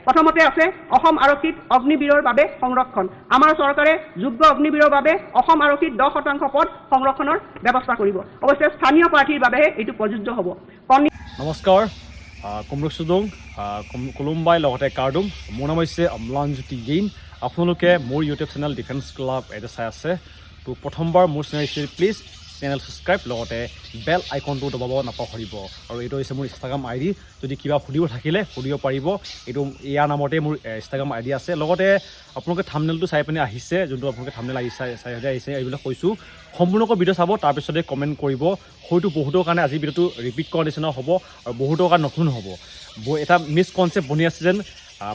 প্ৰথমতে আছে অসম আৰক্ষীত অগ্নিবীৰৰ বাবে সংৰক্ষণ। আমাৰ চৰকাৰে যোগ্য অগ্নিবীৰৰ বাবে অসম আৰক্ষীত 10% পদ সংৰক্ষণৰ ব্যৱস্থা কৰিব। অৱশ্যে স্থানীয় প্ৰাৰ্থীৰ বাবেহে এইটো প্ৰযোজ্য হ'ব। নমস্কাৰ, কমৰুক চুদুং, কলুম্বাই লগতে কাৰ্ডুম। মোৰ নাম হৈছে অম্লানজ্যোতি গেইন। আপোনালোকে মোৰ ইউটিউব চেনেল ডিফেন্স ক্লাব এটা চাই আছে। তো প্ৰথমবাৰ মোৰ চেনেল প্লিজ চেনেল ছাবস্ক্ৰাইব লগতে বেল আইকনটো দবাব নাপাহৰিব। আৰু এইটো হৈছে মোৰ ইনষ্টাগ্ৰাম ID। যদি কিবা সুধিব থাকিলে সুধিব পাৰিব। এইটো ইয়াৰ নামতে মোৰ ইনষ্টাগ্ৰাম ID আছে। লগতে আপোনালোকে থাম্বনেইলটো চাই পিনে আহিছে, যোনটো আপোনালোকে থাম্বনেইল চাই আহিছে, এইবিলাক কৈছোঁ। সম্পূৰ্ণকৈ ভিডিঅ' চাব, তাৰপিছতে কমেণ্ট কৰিব। হয়তো বহুতৰ কাৰণে আজি ভিডিঅ'টো ৰিপিট কৰাৰ নিচিনা হ'ব আৰু বহুতৰ কাৰণে নতুন হ'ব। এটা মিছকনচেপ্ট বনি আছে যেন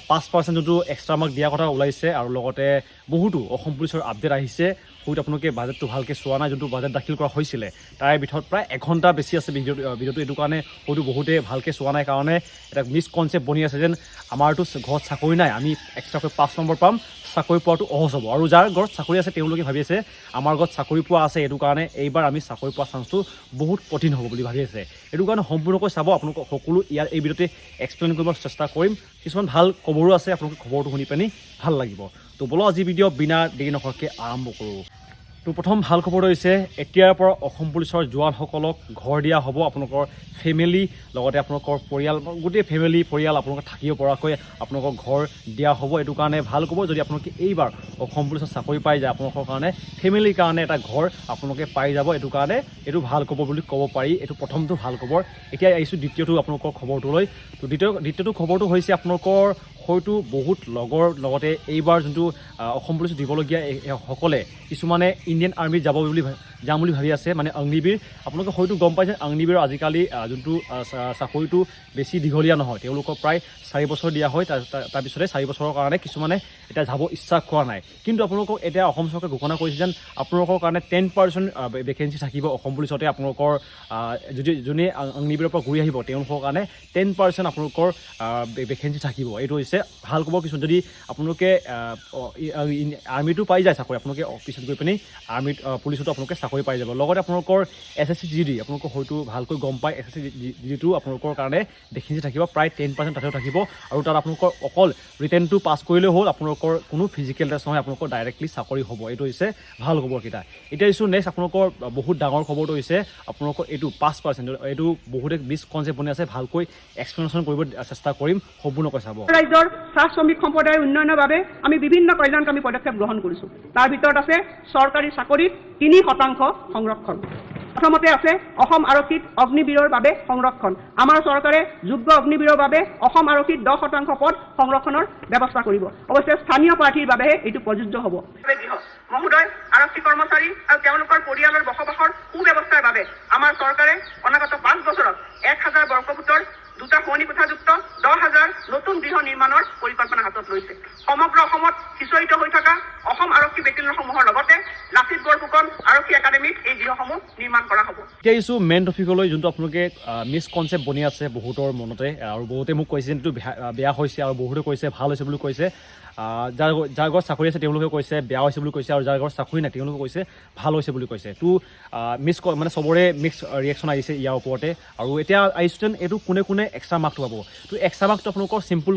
5% যোনটো এক্সট্ৰা মাৰ্ক দিয়াৰ কথা ওলাইছে, আৰু লগতে বহুতো অসম পুলিচৰ আপডেট আহিছে। হয়তো আপোনালোকে বাজেটটো ভালকৈ চোৱা নাই, যোনটো বাজেট দাখিল কৰা হৈছিলে তাৰে ভিতৰত প্ৰায় 1 ঘণ্টা বেছি আছে ভিডিঅ'টো। এইটো কাৰণে হয়তো বহুতে ভালকৈ চোৱা নাই কাৰণে এটা মিছকনচেপ্ট বনি আছে যেন আমাৰতো ঘৰত চাকৰি নাই, আমি এক্সট্ৰাকৈ 5 নম্বৰ পাম, চাকৰি পোৱাটো সহজ হ'ব। আৰু যাৰ ঘৰত চাকৰি আছে তেওঁলোকে ভাবি আছে আমাৰ ঘৰত চাকৰি পোৱা আছে, এইটো কাৰণে এইবাৰ আমি চাকৰি পোৱা চান্সটো বহুত কঠিন হ'ব বুলি ভাবি আছে। এইটো কাৰণে সম্পূৰ্ণকৈ চাব। আপোনালোকক সকলো এই ভিডিঅ'তে এক্সপ্লেইন কৰিব চেষ্টা কৰিম। কিছুমান ভাল খবৰো আছে, আপোনালোকে খবৰটো শুনি পিনি ভাল লাগিব। তো বলো আজি ভিডিঅ' বিনা দেৰি নকৰাকৈ আৰম্ভ কৰোঁ। তো প্ৰথম ভাল খবৰটো হৈছে এতিয়াৰ পৰা অসম পুলিচৰ জোৱানসকলক ঘৰ দিয়া হ'ব। আপোনালোকৰ ফেমিলি লগতে আপোনালোকৰ পৰিয়াল, গোটেই ফেমিলি পৰিয়াল আপোনালোকে থাকিব পৰাকৈ আপোনালোকক ঘৰ দিয়া হ'ব। এইটো কাৰণে ভাল খবৰ। যদি আপোনালোকে এইবাৰ অসম পুলিচৰ চাকৰি পাই যায়, আপোনালোকৰ কাৰণে ফেমিলিৰ কাৰণে এটা ঘৰ আপোনালোকে পাই যাব। এইটো কাৰণে এইটো ভাল খবৰ বুলি ক'ব পাৰি। এইটো প্ৰথমটো ভাল খবৰ। এতিয়া আহিছোঁ দ্বিতীয়টো আপোনালোকৰ খবৰটোলৈ। তো দ্বিতীয়টো খবৰটো হৈছে আপোনালোকৰ হয়তো বহুত লগৰ লগতে এইবাৰ যোনটো অসম পুলিচত দিবলগীয়া সকলে কিছুমানে ইণ্ডিয়ান আৰ্মিত যাম বুলি ভাবি আছে, মানে অগ্নিবীৰ। আপোনালোকে হয়তো গম পাইছে অগ্নিবীৰৰ আজিকালি যোনটো চাকৰিটো বেছি দীঘলীয়া নহয়, তেওঁলোকক প্ৰায় 4 বছৰ দিয়া হয়। তাৰপিছতে 4 বছৰৰ কাৰণে কিছুমানে এতিয়া যাব ইচ্ছা কৰা নাই। কিন্তু আপোনালোকক এতিয়া অসম চৰকাৰে ঘোষণা কৰিছে যেন আপোনালোকৰ কাৰণে 10% ভেকেঞ্চি থাকিব অসম পুলিচতে। আপোনালোকৰ যোনে অগ্নিবীৰৰ পৰা ঘূৰি আহিব তেওঁলোকৰ কাৰণে 10% আপোনালোকৰ ভেকেঞ্চি থাকিব। এইটো হৈছে ভাল খবৰ। কিছু যদি আপোনালোকে আৰ্মিটো পাই যায় চাকৰি, আপোনালোকে অফিচত গৈ পিনি আৰ্মিত পুলিচতো আপোনালোকে চাকৰি পাই যাব। লগতে আপোনালোকৰ SSC GD আপোনালোকক হয়তো ভালকৈ গম পায়, SSC GDটো আপোনালোকৰ কাৰণে ভেকেঞ্চি থাকিব প্ৰায় 10% তাতেও থাকিব। আৰু তাত আপোনালোকৰ অকল ৰিটেনটো পাছ কৰিলেও হ'ল, আপোনালোকৰ কোনো ফিজিকেল টেষ্ট নহয়, আপোনালোকৰ ডাইৰেক্টলি চাকৰি হ'ব। এইটো হৈছে ভাল খবৰকেইটা। এতিয়া দিছোঁ নেক্সট আপোনালোকৰ বহুত ডাঙৰ খবৰটো হৈছে আপোনালোকৰ এইটো 5%। এইটো বহুতে মিছকনচেপ্ট বনি আছে, ভালকৈ এক্সপ্লেনেশ্যন কৰিব চেষ্টা কৰিম, সম্পূৰ্ণকৈ চাব। ৰাজ্যৰ চাহ শ্ৰমিক সম্প্ৰদায়ৰ উন্নয়নৰ বাবে আমি বিভিন্ন কল্যাণকামী পদক্ষেপ গ্ৰহণ কৰিছোঁ। তাৰ ভিতৰত আছে চৰকাৰী চাকৰিত 3% সংৰক্ষণ। প্ৰথমতে আছে অসম আৰক্ষীত অগ্নিবীৰৰ বাবে সংৰক্ষণ। আমাৰ চৰকাৰে যোগ্য অগ্নিবীৰৰ বাবে অসম আৰক্ষীত 10% পদ সংৰক্ষণৰ ব্যৱস্থা কৰিব। অৱশ্যে স্থানীয় প্ৰাৰ্থীৰ বাবেহে এইটো প্ৰযোজ্য হ'ব। মহোদয়, আৰক্ষী কৰ্মচাৰী আৰু তেওঁলোকৰ পৰিয়ালৰ বসবাসৰ সুব্যৱস্থাৰ বাবে আমাৰ চৰকাৰে অনাগত 5 বছৰত 1000 বৰ্গফুটৰ 2টা শোৱনি কোঠাযুক্ত 10,000 নতুন গৃহ নিৰ্মাণৰ পৰিকল্পনা হাতত লৈছে। সমগ্ৰ অসমত সিঁচৰিত হৈ থকা অসম আৰক্ষী বেটেলিয়নসমূহৰ লগতে লাচিত বৰফুকন আৰক্ষী একাডেমীত এই গৃহসমূহ নিৰ্মাণ কৰা হ'ব। এতিয়া আহিছোঁ মেইন টপিকলৈ, যোনটো আপোনালোকে মিছকনচেপ্ট বনি আছে বহুতৰ মনতে, আৰু বহুতে মোক কৈছে যোনটো বেয়া হৈছে, আৰু বহুতে কৈছে ভাল হৈছে বুলি কৈছে। যাৰ ঘৰত চাকৰি আছে তেওঁলোকে কৈছে বেয়া হৈছে বুলি কৈছে, আৰু যাৰ ঘৰত চাকৰি নাই তেওঁলোকে কৈছে ভাল হৈছে বুলি কৈছে। তো মানে চবৰে মিক্স ৰিয়েকশ্যন আহিছে ইয়াৰ ওপৰতে। আৰু এতিয়া আহিছোঁ যেন এইটো কোনে কোনে এক্সট্ৰা মাৰ্কটো পাব। তো এক্সট্ৰা মাৰ্কটো আপোনালোকৰ চিম্পুল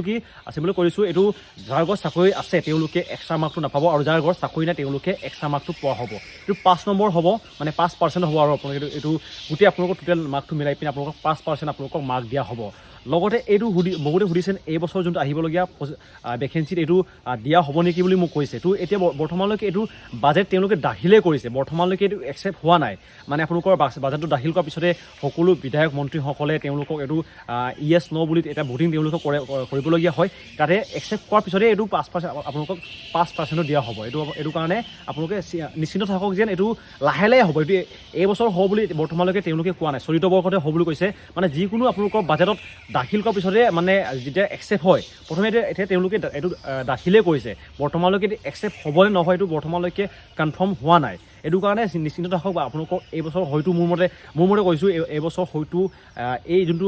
কৰিছোঁ, এইটো যাৰ ঘৰত চাকৰি আছে তেওঁলোকে এক্সট্ৰা মাৰ্কটো নাপাব, আৰু যাৰ ঘৰত চাকৰি নাই তেওঁলোকে এক্সট্ৰা মাৰ্কটো পোৱা হ'ব। এইটো 5 নম্বৰ হ'ব, মানে 5% হ'ব। আৰু আপোনালোকে এইটো গোটেই আপোনালোকৰ টোটেল মাৰ্কটো মিলাই পিনে আপোনালোকক 5% আপোনালোকক মাৰ্ক দিয়া হ'ব। লগতে এইটো বহুতে সুধিছে এই বছৰ যোনটো আহিবলগীয়া ভেকেঞ্চিত এইটো দিয়া হ'ব নেকি বুলি মোক কৈছে। তো এতিয়া বৰ্তমানলৈকে এইটো বাজেট তেওঁলোকে দাখিলেই কৰিছে, বৰ্তমানলৈকে এইটো একচেপ্ট হোৱা নাই। মানে আপোনালোকৰ বাজেটটো দাখিল কৰাৰ পিছতে সকলো বিধায়ক মন্ত্ৰীসকলে তেওঁলোকক এইটো ইয়েছ ন' বুলি এটা ভোটিং তেওঁলোকক কৰিবলগীয়া হয়। তাতে একচেপ্ট কৰাৰ পিছতে এইটো 5% আপোনালোকক 5% দিয়া হ'ব। এইটো কাৰণে আপোনালোকে নিশ্চিন্ত থাকক যেন এইটো লাহে লাহে হ'ব। এইটো এইবছৰ হ'ব বুলি বৰ্তমানলৈকে তেওঁলোকে কোৱা নাই, চলিত বৰ্ষতে হ'ব বুলি কৈছে। মানে যিকোনো আপোনালোকৰ বাজেটত দাখিল কৰাৰ পিছতে মানে যেতিয়া একচেপ্ট হয়, প্ৰথমে এতিয়া তেওঁলোকে এইটো দাখিলেই কৰিছে, বৰ্তমানলৈকে একচেপ্ট হ'বনে নহয় এইটো বৰ্তমানলৈকে কনফাৰ্ম হোৱা নাই। এইটো কাৰণে নিশ্চিন্ত থাকক বা আপোনালোকক এইবছৰ হয়তো মোৰ মতে কৈছোঁ এইবছৰ হয়তো এই যোনটো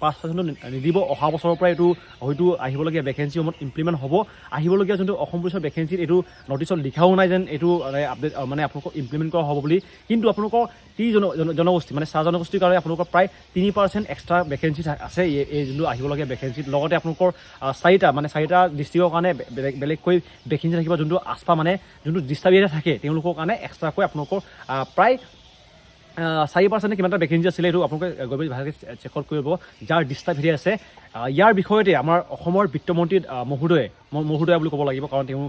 5% নিদিব অহা বছৰৰ পৰা এইটো হয়তো আহিবলগীয়া ভেকেঞ্চি সময়ত ইমপ্লিমেণ্ট হ'ব আহিবলগীয়া যোনটো অসম পুলিচৰ ভেকেঞ্চিত এইটো নটিচত লিখাও নাই যেন এইটো আপডেট মানে আপোনালোকক ইমপ্লিমেণ্ট কৰা হ'ব বুলি কিন্তু আপোনালোকৰ টি জনগোষ্ঠী মানে চাহ জনগোষ্ঠীৰ কাৰণে আপোনালোকৰ প্ৰায় 3% এক্সট্ৰা ভেকেঞ্চি আছে এই যোনটো আহিবলগীয়া ভেকেঞ্চিত লগতে আপোনালোকৰ 4টা ডিষ্ট্ৰিক্টৰ কাৰণে বেলেগকৈ ভেকেঞ্চি থাকিব যোনটো আস্পা মানে যোনটো ডিষ্টাৰ্ব থাকে তেওঁলোকৰ কাৰণে এক্সট্ৰাকৈ আপোনালোকৰ প্ৰায় 4% কিমান এটা ভেকেঞ্চি আছিলে এইটো আপোনালোকে গৈ পিনি ভালকৈ চেক আউট কৰিব যাৰ ডিষ্টাৰ্ব এৰিয়া আছে ইয়াৰ বিষয়তে আমাৰ অসমৰ বিত্তমন্ত্ৰী মহোদয়া বুলি ক'ব লাগিব কাৰণ তেওঁ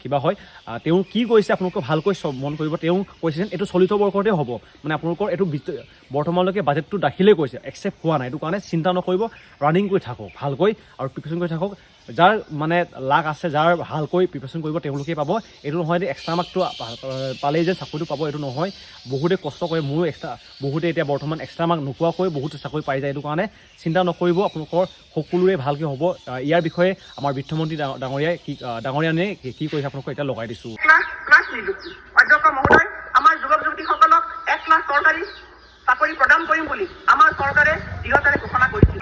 কিবা হয় তেওঁ কি কৈছে আপোনালোকে ভালকৈ মন কৰিব তেওঁ কৈছে যেন এইটো চলিত বৰ্ষতে হ'ব মানে আপোনালোকৰ এইটো বৰ্তমানলৈকে বাজেটটো দাখিলেই কৈছে একচেপ্ট হোৱা নাই এইটো কাৰণে চিন্তা নকৰিব ৰানিং কৰি থাকক ভালকৈ আৰু প্ৰিপেৰেশ্যন কৰি থাকক যাৰ মানে লাক আছে যাৰ ভালকৈ প্ৰিপেৰেশ্যন কৰিব তেওঁলোকেই পাব এইটো নহয় যে এক্সট্ৰা মাৰ্কটো পালেই যে চাকৰিটো পাব এইটো নহয় বহুতে কষ্ট কৰে মোৰো বহুতে এতিয়া বৰ্তমান এক্সট্ৰা মাৰ্ক নোপোৱাকৈ বহুতে চাকৰি পাই যায় এইটো কাৰণে চিন্তা নকৰিব আপোনালোকৰ সকলোৰে ভালকৈ হ'ব ইয়াৰ বিষয়ে আমাৰ বিত্তমন্ত্ৰী ডাঙৰীয়ানে কি কৈছে আপোনালোকক এতিয়া লগাই দিছোঁ অধ্যক্ষ মহোদয় আমাৰ যুৱক যুৱতীসকলক 1 লাখ চৰকাৰী চাকৰি প্ৰদান কৰিম বুলি আমাৰ চৰকাৰে দৃঢ়তাৰে ঘোষণা কৰিছিল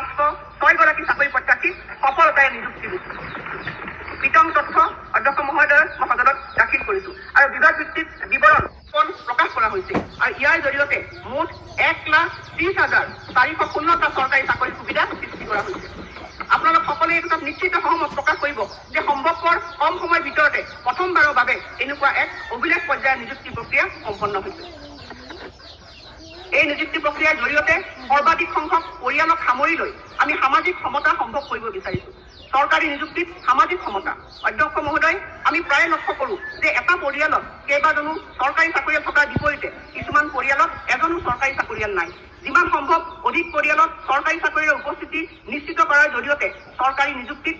6 গৰাকী চাকৰি প্ৰত্যাশীক সফলতাৰে নিযুক্তি দিছে বিতং তথ্য অধ্যক্ষ মহোদয়ৰ সদনত দাখিল কৰিছো আৰু বিভাগ ভিত্তিক বিৱৰণ প্ৰকাশ কৰা হৈছে আৰু ইয়াৰ জৰিয়তে মুঠ 1,30,450টা চৰকাৰী চাকৰি সুবিধা সৃষ্টি কৰা হৈছে আপোনালোক সকলোৱে এই কথাত নিশ্চিত সহমত প্ৰকাশ কৰিব যে সম্ভৱপৰ কম সময়ৰ ভিতৰতে প্ৰথমবাৰৰ বাবে এনেকুৱা এক অভিলেখ পৰ্যায়ৰ নিযুক্তি প্ৰক্ৰিয়া সম্পন্ন হৈছে এই নিযুক্তি প্ৰক্ৰিয়াৰ জৰিয়তে সৰ্বাধিক সংখ্যক পৰিয়ালক সামৰি লৈ আমি সামাজিক সমতা সম্ভৱ কৰিব বিচাৰিছো চৰকাৰী নিযুক্তিত সামাজিক সমতা অধ্যক্ষ মহোদয় আমি প্ৰায় লক্ষ্য কৰোঁ যে এটা পৰিয়ালত কেইবাজনো চৰকাৰী চাকৰিয়াল থকাৰ বিপৰীতে কিছুমান পৰিয়ালত এজনো চৰকাৰী চাকৰিয়াল নাই যিমান সম্ভৱ অধিক পৰিয়ালত চৰকাৰী চাকৰিৰ উপস্থিতি নিশ্চিত কৰাৰ জৰিয়তে চৰকাৰী নিযুক্তিত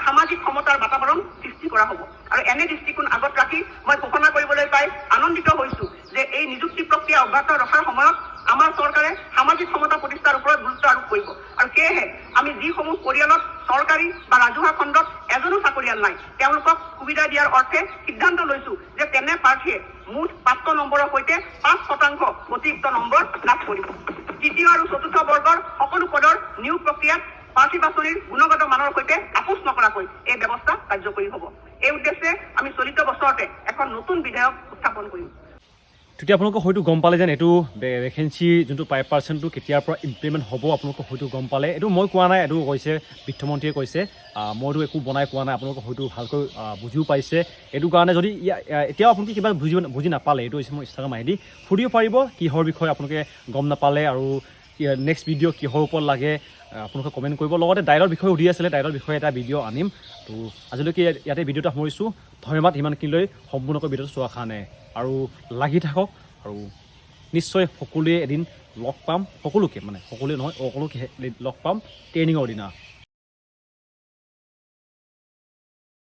সামাজিক সমতাৰ বাতাবৰণ সৃষ্টি কৰা হ'ব আৰু এনে দৃষ্টিকোণ আগত ৰাখি মই ঘোষণা কৰিবলৈ পাই আনন্দিত হৈছো যে এই নিযুক্তি প্ৰক্ৰিয়া অব্যাহত ৰখাৰ সময়ত আমাৰ চৰকাৰে সামাজিক সমতা প্ৰতিষ্ঠাৰ ওপৰত গুৰুত্ব আৰোপ কৰিব আৰু সেয়েহে আমি যিসমূহ পৰিয়ালত চৰকাৰী বা ৰাজহুৱা খণ্ডত এজনো চাকৰিয়াল নাই তেওঁলোকক সুবিধা দিয়াৰ অৰ্থে সিদ্ধান্ত লৈছো যে তেনে প্ৰাৰ্থীয়ে মুঠ 500 নম্বৰৰ সৈতে 5% অতিৰিক্ত নম্বৰ লাভ কৰিব তৃতীয় আৰু চতুৰ্থ বৰ্গৰ সকলো পদৰ নিয়োগ প্ৰক্ৰিয়াত প্ৰাৰ্থী বাছনিৰ গুণগত মানৰ সৈতে আপোচ নকৰাকৈ এই ব্যৱস্থা কাৰ্যকৰী হ'ব এই উদ্দেশ্যে আমি চলিত বছৰতে এখন নতুন বিধেয়ক উত্থাপন কৰিম তেতিয়া আপোনালোকে হয়তো গম পালে যেন এইটো ভেকেঞ্চি যোনটো 5%টো কেতিয়াৰ পৰা ইমপ্লিমেণ্ট হ'ব আপোনালোকে হয়তো গম পালে এইটো মই কোৱা নাই এইটো কৈছে বিত্তমন্ত্ৰীয়ে কৈছে মইতো একো বনাই কোৱা নাই আপোনালোকে হয়তো ভালকৈ বুজিও পাইছে এইটো কাৰণে যদি এতিয়াও আপোনালোকে কিবা বুজি নাপালে এইটো হৈছে মোৰ ইনষ্টাগ্ৰাম আইডি সুধিব পাৰিব কিহৰ বিষয়ে আপোনালোকে গম নাপালে আৰু নেক্সট ভিডিঅ' কিহৰ ওপৰত লাগে আপোনালোকে কমেণ্ট কৰিব লগতে ডাইলৰ বিষয়ে সুধি আছিলে ডাইলৰ বিষয়ে এটা ভিডিঅ' আনিম তো আজিলৈকে ইয়াতে ভিডিঅ'টো সামৰিছোঁ ধন্যবাদ ইমানখিনিলৈ সম্পূৰ্ণকৈ ভিডিঅ'টো চোৱাৰ কাৰণে আৰু লাগি থাকক আৰু নিশ্চয় সকলোৱে এদিন লগ পাম সকলোকে নহয় সকলোকে লগ পাম ট্ৰেইনিঙৰ দিনা